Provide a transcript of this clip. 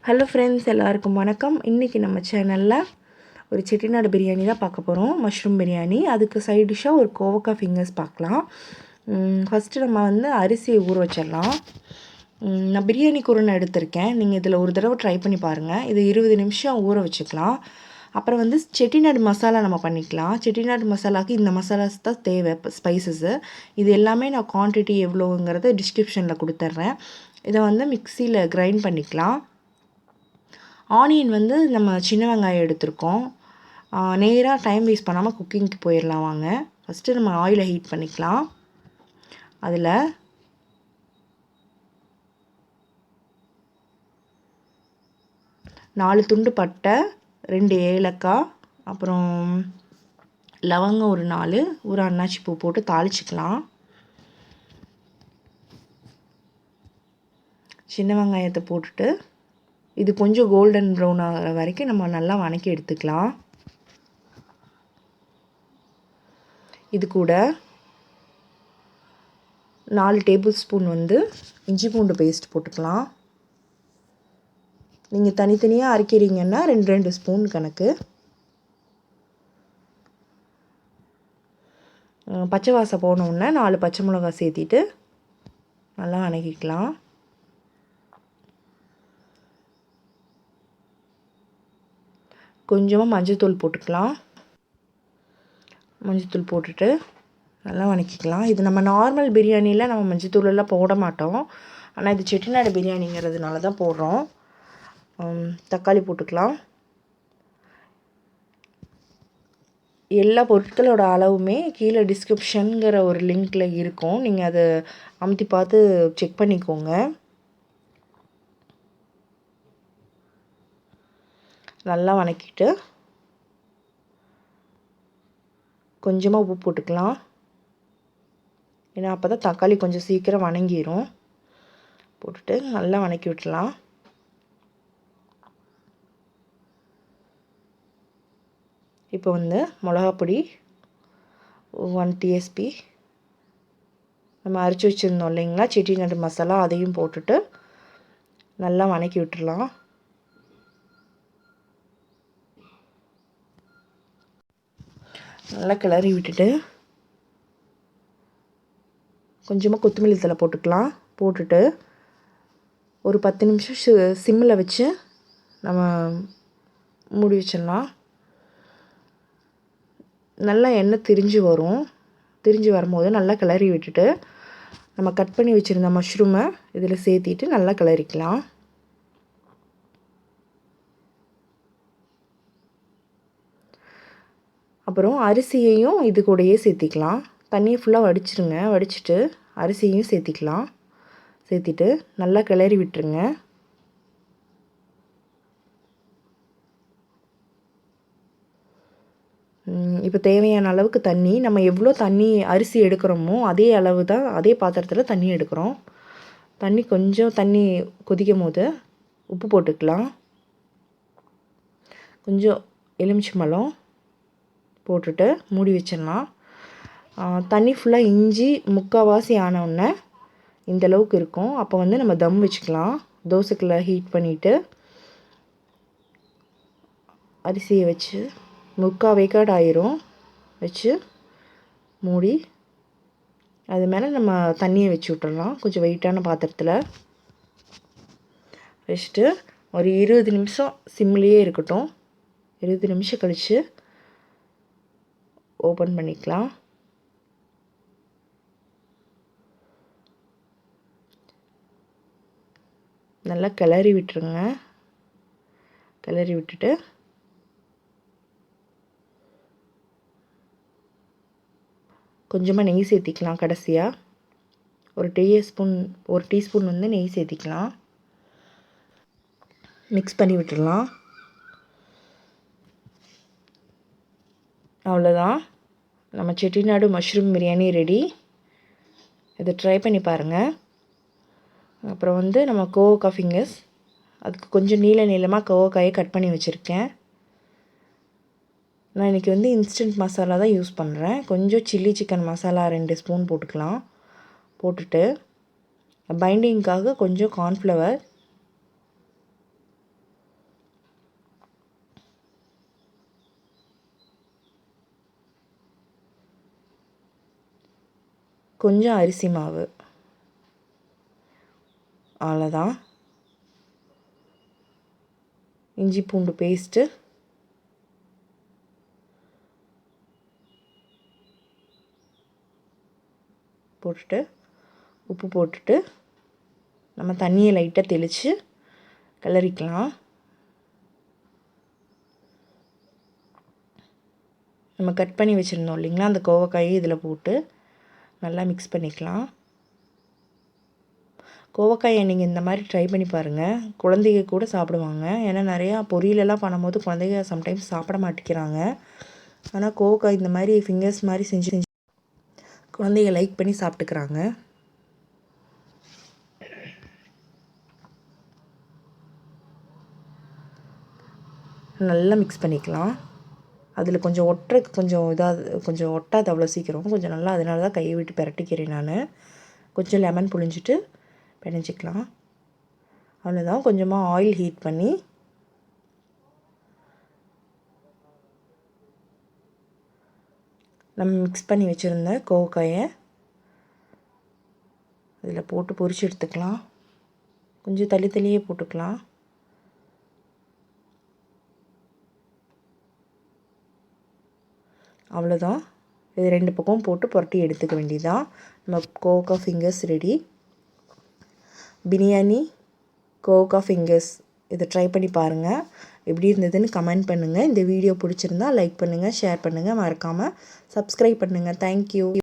Hello friends, எல்லாருக்கும் வணக்கம். இன்றைக்கி நம்ம சேனலில் ஒரு செட்டிநாடு பிரியாணி தான் பார்க்க போகிறோம். மஷ்ரூம் பிரியாணி. அதுக்கு சைட் டிஷ்ஷாக ஒரு கோவக்காய் ஃபிங்கர்ஸ் பார்க்கலாம். ஃபஸ்ட்டு நம்ம அரிசியை ஊற வச்சிடலாம். நான் பிரியாணி குருணை எடுத்திருக்கேன். நீங்கள் இதில் ஒரு தடவை ட்ரை பண்ணி பாருங்கள். இது 20 நிமிஷம் ஊற வச்சுக்கலாம். அப்புறம் செட்டிநாடு மசாலா நம்ம பண்ணிக்கலாம். செட்டிநாடு மசாலாவுக்கு இந்த மசாலாஸ் தான் தேவை, ஸ்பைசஸ்ஸு. இது எல்லாமே நான் குவான்டிட்டி எவ்வளோங்கிறத டிஸ்கிரிப்ஷனில் கொடுத்துட்றேன். இதை மிக்சியில் கிரைண்ட் பண்ணிக்கலாம். ஆனியன் நம்ம சின்ன வெங்காயம் எடுத்திருக்கோம். நேராக டைம் வேஸ்ட் பண்ணாமல் குக்கிங்க்கு போயிடலாம் வாங்க. ஃபஸ்ட்டு நம்ம ஆயிலை ஹீட் பண்ணிக்கலாம். அதில் நாலு துண்டு பட்டை, 2 ஏலக்காய், அப்புறம் லவங்கம் ஒரு 4, ஒரு அன்னாச்சி பூ போட்டு தாளிச்சிக்கலாம். சின்ன வெங்காயத்தை போட்டுட்டு இது கொஞ்சம் கோல்டன் ப்ரௌன் ஆகிற வரைக்கும் நம்ம நல்லா வணக்கி எடுத்துக்கலாம். இது கூட 4 டேபிள் ஸ்பூன் இஞ்சி பூண்டு பேஸ்ட் போட்டுக்கலாம். நீங்கள் தனித்தனியாக அரைக்கிறீங்கன்னா 2 ஸ்பூன் கணக்கு. பச்சை வாசம் போனோடனே 4 பச்சை மிளகாய் சேர்த்திட்டு நல்லா வணக்கிக்கலாம். கொஞ்சமாக மஞ்சள்தூள் போட்டுக்கலாம். மஞ்சள்தூள் போட்டுட்டு நல்லா வணக்கிக்கலாம். இது நம்ம நார்மல் பிரியாணியில் நம்ம மஞ்சள்தூளெல்லாம் போட மாட்டோம். ஆனால் இது செட்டிநாடு பிரியாணிங்கிறதுனால தான் போடுறோம். தக்காளி போட்டுக்கலாம். எல்லா பொருட்களோட அளவுமே கீழே டிஸ்கிரிப்ஷனுங்கிற ஒரு லிங்க்கில் இருக்கும். நீங்கள் அதை அமுத்தி பார்த்து செக் பண்ணிக்கோங்க. நல்லா வணக்கிட்டு கொஞ்சமாக உப்பு போட்டுக்கலாம். ஏன்னா அப்போ தான் தக்காளி கொஞ்சம் சீக்கிரம் வணங்கிடும். போட்டுட்டு நல்லா வணக்கி விட்டுலாம். இப்போ மிளகாப்பொடி 1 TSP, நம்ம அரைச்சி வச்சுருந்தோம் இல்லைங்களா செட்டிநாடு மசாலா, அதையும் போட்டுட்டு நல்லா வணக்கி விட்டுடலாம். நல்லா கிளறி விட்டுட்டு கொஞ்சமாக கொத்தமல்லி தழை போட்டுக்கலாம். போட்டுட்டு ஒரு 10 நிமிஷம் சிம்மில் வச்சு நம்ம மூடி வச்சிடலாம். நல்லா எண்ணெய் திரிஞ்சு வரும். திரிஞ்சு வரும்போது நல்லா கிளறி விட்டுட்டு நம்ம கட் பண்ணி வச்சுருந்த மஷ்ரூமை இதில் சேர்த்திட்டு நல்லா கிளறிக்கலாம். அப்புறம் அரிசியையும் இது கூடயே சேர்த்திக்கலாம். தண்ணியை ஃபுல்லாக வடிச்சிருங்க. வடிச்சிட்டு அரிசியையும் சேர்த்திக்கலாம். சேர்த்திட்டு நல்லா கிளறி விட்டுருங்க. இப்போ தேவையான அளவுக்கு தண்ணி, நம்ம எவ்வளோ தண்ணி அரிசி எடுக்கிறோமோ அதே அளவு தான், அதே பாத்திரத்தில் தண்ணி எடுக்கிறோம். தண்ணி கொதிக்கும் போது உப்பு போட்டுக்கலாம். கொஞ்சம் எலுமிச்சம்பழம் போட்டுட்டு மூடி வச்சிடலாம். தண்ணி ஃபுல்லாக இஞ்சி முக்கால்வாசி ஆனவுடனே இந்தளவுக்கு இருக்கும். அப்போ நம்ம தம் வச்சுக்கலாம். தோசைக்குள்ளே ஹீட் பண்ணிவிட்டு அரிசியை வச்சு 3/4 வேக்காடு ஆயிரும் வச்சு மூடி அது மேலே நம்ம தண்ணியை வச்சு விட்டுடலாம். கொஞ்சம் வெயிட்டான பாத்திரத்தில் வச்சுட்டு ஒரு 20 நிமிஷம் சிம்லேயே இருக்கட்டும். 20 நிமிஷம் கழித்து ஓப்பன் பண்ணிக்கலாம். நல்லா கிளறி விட்டுருங்க. கிளறி விட்டுட்டு கொஞ்சமாக நெய் சேர்த்திக்கலாம். கடைசியாக ஒரு டீஸ்பூன் நெய் சேர்த்திக்கலாம். மிக்ஸ் பண்ணி விட்டுடலாம். அவ்வளோதான், நம்ம செட்டிநாடு மஷ்ரூம் பிரியாணி ரெடி. இதை ட்ரை பண்ணி பாருங்கள். அப்புறம் நம்ம கோவக்காய் ஃபிங்கர்ஸ், அதுக்கு கொஞ்சம் நீளமாக கோவக்காயை கட் பண்ணி வச்சுருக்கேன். நான் இன்றைக்கி இன்ஸ்டன்ட் மசாலா தான் யூஸ் பண்ணுறேன். கொஞ்சம் சில்லி சிக்கன் மசாலா 2 ஸ்பூன் போட்டுக்கலாம். போட்டுட்டு பைண்டிங்காக கொஞ்சம் கார்ன்ஃப்ளவர் கொஞ்சம் அரிசி மாவு, அவ்வளோதான். இஞ்சி பூண்டு பேஸ்ட்டு, போட்டுட்டு உப்பு போட்டுட்டு நம்ம தண்ணியை லைட்டாக தெளித்து கிளறிக்கலாம். நம்ம கட் பண்ணி வச்சுருந்தோம் இல்லைங்களா, அந்த கோவக்காயை இதில் போட்டு நல்லா மிக்ஸ் பண்ணிக்கலாம். கோவக்காயை நீங்கள் இந்த மாதிரி ட்ரை பண்ணி பாருங்கள். குழந்தைங்க கூட சாப்பிடுவாங்க. ஏன்னா நிறையா பொரியலெல்லாம் பண்ணும்போது குழந்தைங்க சம்டைம்ஸ் சாப்பிட மாட்டேங்கிறாங்க. ஆனால் கோவக்காய் இந்த மாதிரி ஃபிங்கர்ஸ் மாதிரி செஞ்சு குழந்தைங்க லைக் பண்ணி சாப்பிட்டுக்கிறாங்க. நல்லா மிக்ஸ் பண்ணிக்கலாம். அதில் கொஞ்சம் கொஞ்சம் ஒட்டாது அவ்வளோ சீக்கிரம். கொஞ்சம் நல்லா அதனால தான் கையை விட்டு பிரட்டிக்கிறேன் நான். கொஞ்சம் லெமன் புழிஞ்சிட்டு பிணைஞ்சிக்கலாம். அவ்வளோதான். கொஞ்சமாக ஆயில் ஹீட் பண்ணி நம்ம மிக்ஸ் பண்ணி வச்சுருந்த கோவக்காயை இதில் போட்டு பொரிச்சு எடுத்துக்கலாம். கொஞ்சம் தள்ளியே போட்டுக்கலாம். அவ்வளோதான். இது 2 பக்கம் போட்டு புரட்டி எடுத்துக்க வேண்டியதான். நம்ம கோவக்காய் ஃபிங்கர்ஸ் ரெடி. பிரியாணி கோவக்காய் ஃபிங்கர்ஸ் இதை ட்ரை பண்ணி பாருங்கள். எப்படி இருந்ததுன்னு கமெண்ட் பண்ணுங்கள். இந்த வீடியோ பிடிச்சிருந்தா லைக் பண்ணுங்கள், ஷேர் பண்ணுங்கள், மறக்காமல் சப்ஸ்கிரைப் பண்ணுங்கள். தேங்க்யூ.